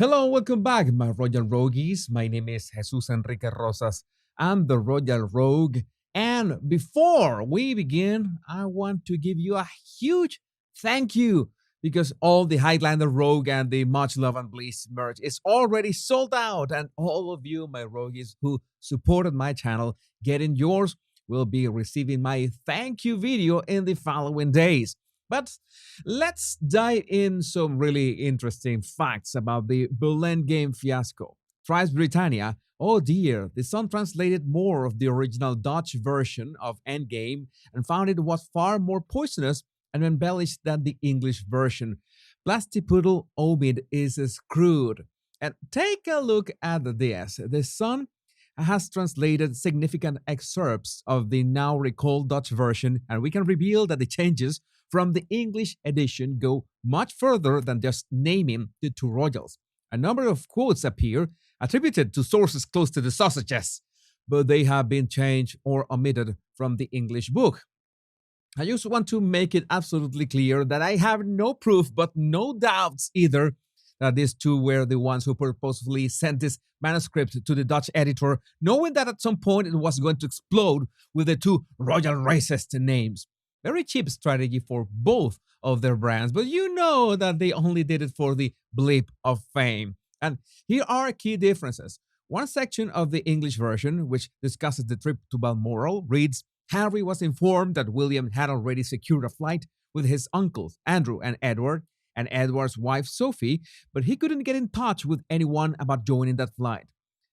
Hello, welcome back, my Royal Rogues. My name is Jesus Enrique Rosas. I'm the Royal Rogue. And before we begin, I want to give you a huge thank you because all the Highlander Rogue and the Much Love and Bliss merch is already sold out. And all of you, my Rogues, who supported my channel, getting yours will be receiving my thank you video in the following days. But let's dive in some really interesting facts about the Berlin game fiasco. Tries Britannia, oh dear, the Sun translated more of the original Dutch version of Endgame and found it was far more poisonous and embellished than the English version. Plastipoodle Omid is screwed. And take a look at this. The Sun has translated significant excerpts of the now recalled Dutch version, and we can reveal that the changes from the English edition go much further than just naming the two royals. A number of quotes appear attributed to sources close to the sausages, but they have been changed or omitted from the English book. I just want to make it absolutely clear that I have no proof but no doubts either that these two were the ones who purposefully sent this manuscript to the Dutch editor, knowing that at some point it was going to explode with the two royal racist names. Very cheap strategy for both of their brands, but you know that they only did it for the blip of fame. And here are key differences. One section of the English version, which discusses the trip to Balmoral, reads Harry was informed that William had already secured a flight with his uncles, Andrew and Edward, and Edward's wife, Sophie, but he couldn't get in touch with anyone about joining that flight.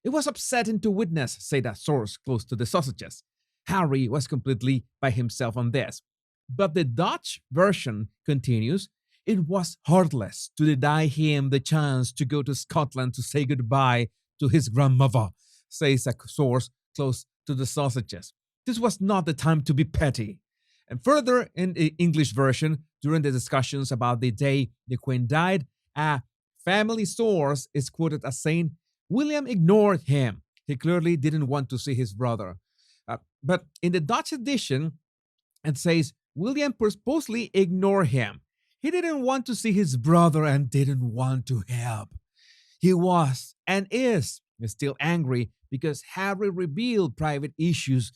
It was upsetting to witness, said a source close to the sausages. Harry was completely by himself on this. But the Dutch version continues, it was heartless to deny him the chance to go to Scotland to say goodbye to his grandmother, says a source close to the sausages. This was not the time to be petty. And further, in the English version, during the discussions about the day the Queen died, a family source is quoted as saying, William ignored him. He clearly didn't want to see his brother. But in the Dutch edition, it says, William purposely ignored him. He didn't want to see his brother and didn't want to help. He was and is still angry because Harry revealed private issues.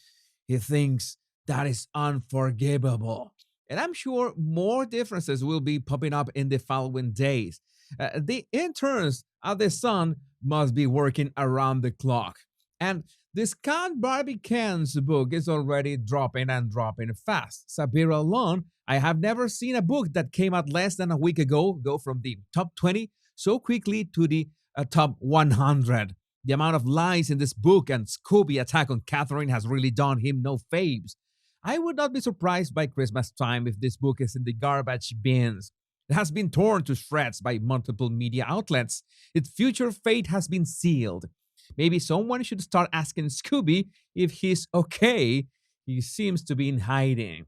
He thinks that is unforgivable. And I'm sure more differences will be popping up in the following days. The interns at the Sun must be working around the clock. And the Scott Barbican's book is already dropping and dropping fast. Sabira alone, I have never seen a book that came out less than a week ago go from the top 20 so quickly to the top 100. The amount of lies in this book and Scobie attack on Catherine has really done him no faves. I would not be surprised by Christmas time if this book is in the garbage bins. It has been torn to shreds by multiple media outlets. Its future fate has been sealed. Maybe someone should start asking Scooby if he's okay. He seems to be in hiding.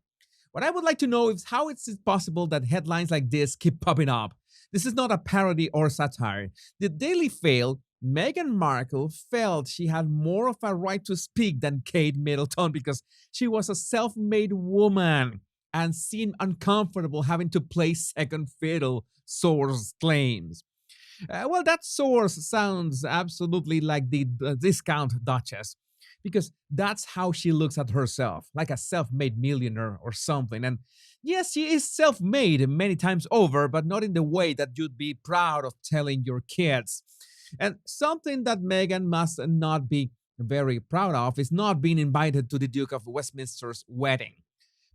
What I would like to know is how it's possible that headlines like this keep popping up. This is not a parody or satire. The Daily Fail, Meghan Markle felt she had more of a right to speak than Kate Middleton because she was a self-made woman and seemed uncomfortable having to play second fiddle, source claims. Well, that source sounds absolutely like the discount Duchess because that's how she looks at herself, like a self made millionaire or something. And yes, she is self made many times over, but not in the way that you'd be proud of telling your kids. And something that Meghan must not be very proud of is not being invited to the Duke of Westminster's wedding.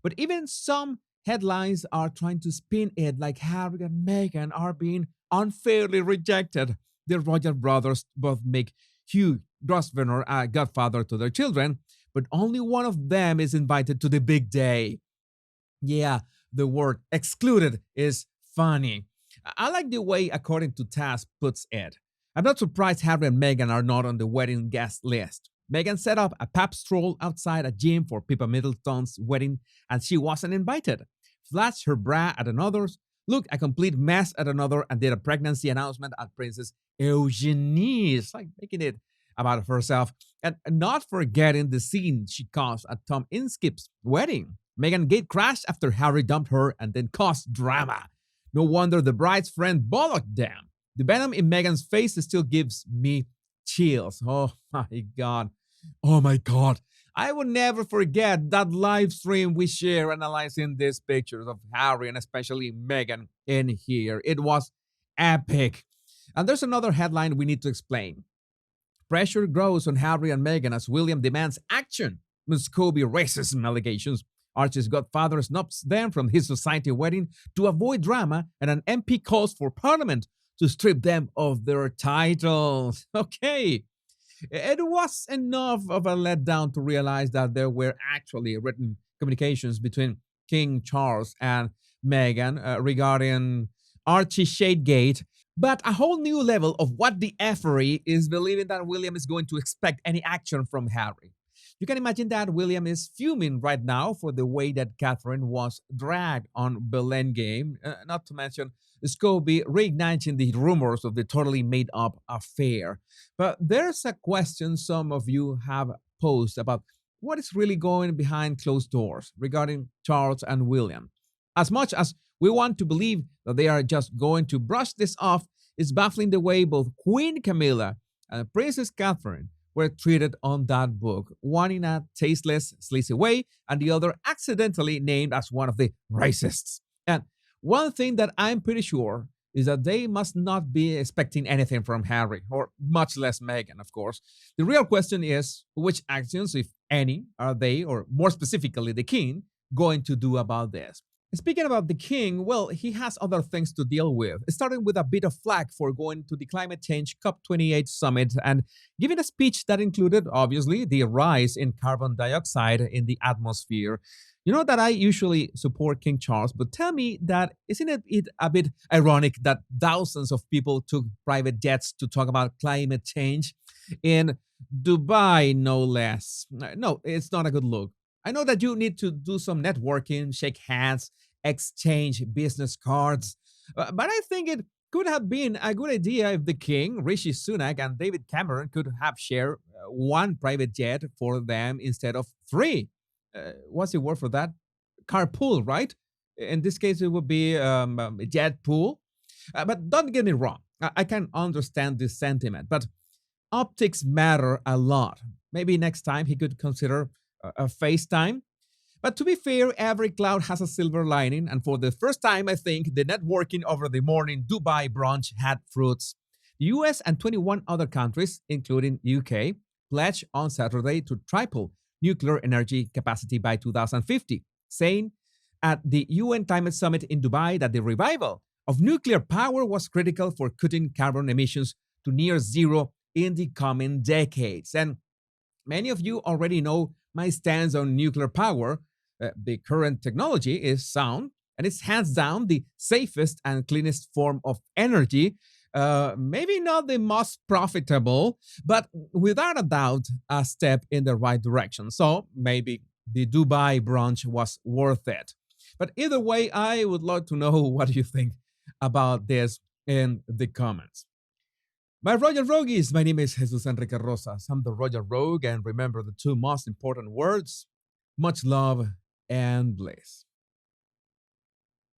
But even some headlines are trying to spin it like Harry and Meghan are being unfairly rejected. The royal brothers both make Hugh Grosvenor a godfather to their children, but only one of them is invited to the big day. Yeah, the word excluded is funny. I like the way, according to Taz puts it. I'm not surprised Harry and Meghan are not on the wedding guest list. Meghan set up a pap stroll outside a gym for Pippa Middleton's wedding, and she wasn't invited. Flashed her bra at another's, looked a complete mess at another, and did a pregnancy announcement at Princess Eugenie's, like making it about herself. And not forgetting the scene she caused at Tom Inskip's wedding. Meghan gate crashed after Harry dumped her and then caused drama. No wonder the bride's friend bollocked them. The venom in Meghan's face still gives me chills. Oh my God. Oh my God. I will never forget that live stream we share analyzing these pictures of Harry and especially Meghan in here. It was epic. And there's another headline we need to explain. Pressure grows on Harry and Meghan as William demands action when Scobie racism allegations. Archie's godfather snubs them from his society wedding to avoid drama, and an MP calls for Parliament to strip them of their titles. Okay, it was enough of a letdown to realize that there were actually written communications between King Charles and Meghan regarding Archie Shadegate, but a whole new level of what the effery is believing that William is going to expect any action from Harry. You can imagine that William is fuming right now for the way that Catherine was dragged on Belen game, not to mention Scobie reigniting the rumors of the totally made up affair. But there's a question some of you have posed about what is really going behind closed doors regarding Charles and William. As much as we want to believe that they are just going to brush this off, it's baffling the way both Queen Camilla and Princess Catherine were treated on that book, one in a tasteless, sleazy way, and the other accidentally named as one of the racists. And one thing that I'm pretty sure is that they must not be expecting anything from Harry, or much less Meghan, of course. The real question is which actions, if any, are they, or more specifically the king, going to do about this? Speaking about the king, well, he has other things to deal with, starting with a bit of flack for going to the climate change COP28 summit and giving a speech that included, obviously, the rise in carbon dioxide in the atmosphere. You know that I usually support King Charles, but tell me that isn't it a bit ironic that thousands of people took private jets to talk about climate change in Dubai, no less? No, it's not a good look. I know that you need to do some networking, shake hands, exchange business cards, but I think it could have been a good idea if the king, Rishi Sunak, and David Cameron could have shared one private jet for them instead of three. What's the word for that? Carpool, right? In this case, it would be a jet pool. But don't get me wrong, I can understand this sentiment, but optics matter a lot. Maybe next time he could consider a FaceTime. But to be fair, every cloud has a silver lining, and for the first time, I think the networking over the morning Dubai brunch had fruits. The US and 21 other countries, including UK, pledged on Saturday to triple nuclear energy capacity by 2050, saying at the UN Climate Summit in Dubai that the revival of nuclear power was critical for cutting carbon emissions to near zero in the coming decades. And many of you already know my stance on nuclear power. The current technology is sound and it's hands down the safest and cleanest form of energy. Maybe not the most profitable, but without a doubt, a step in the right direction. So maybe the Dubai brunch was worth it. But either way, I would love to know what you think about this in the comments. My Royal Rogues, my name is Jesus Enrique Rosas. I'm the Royal Rogue, and remember the two most important words: much love and bliss.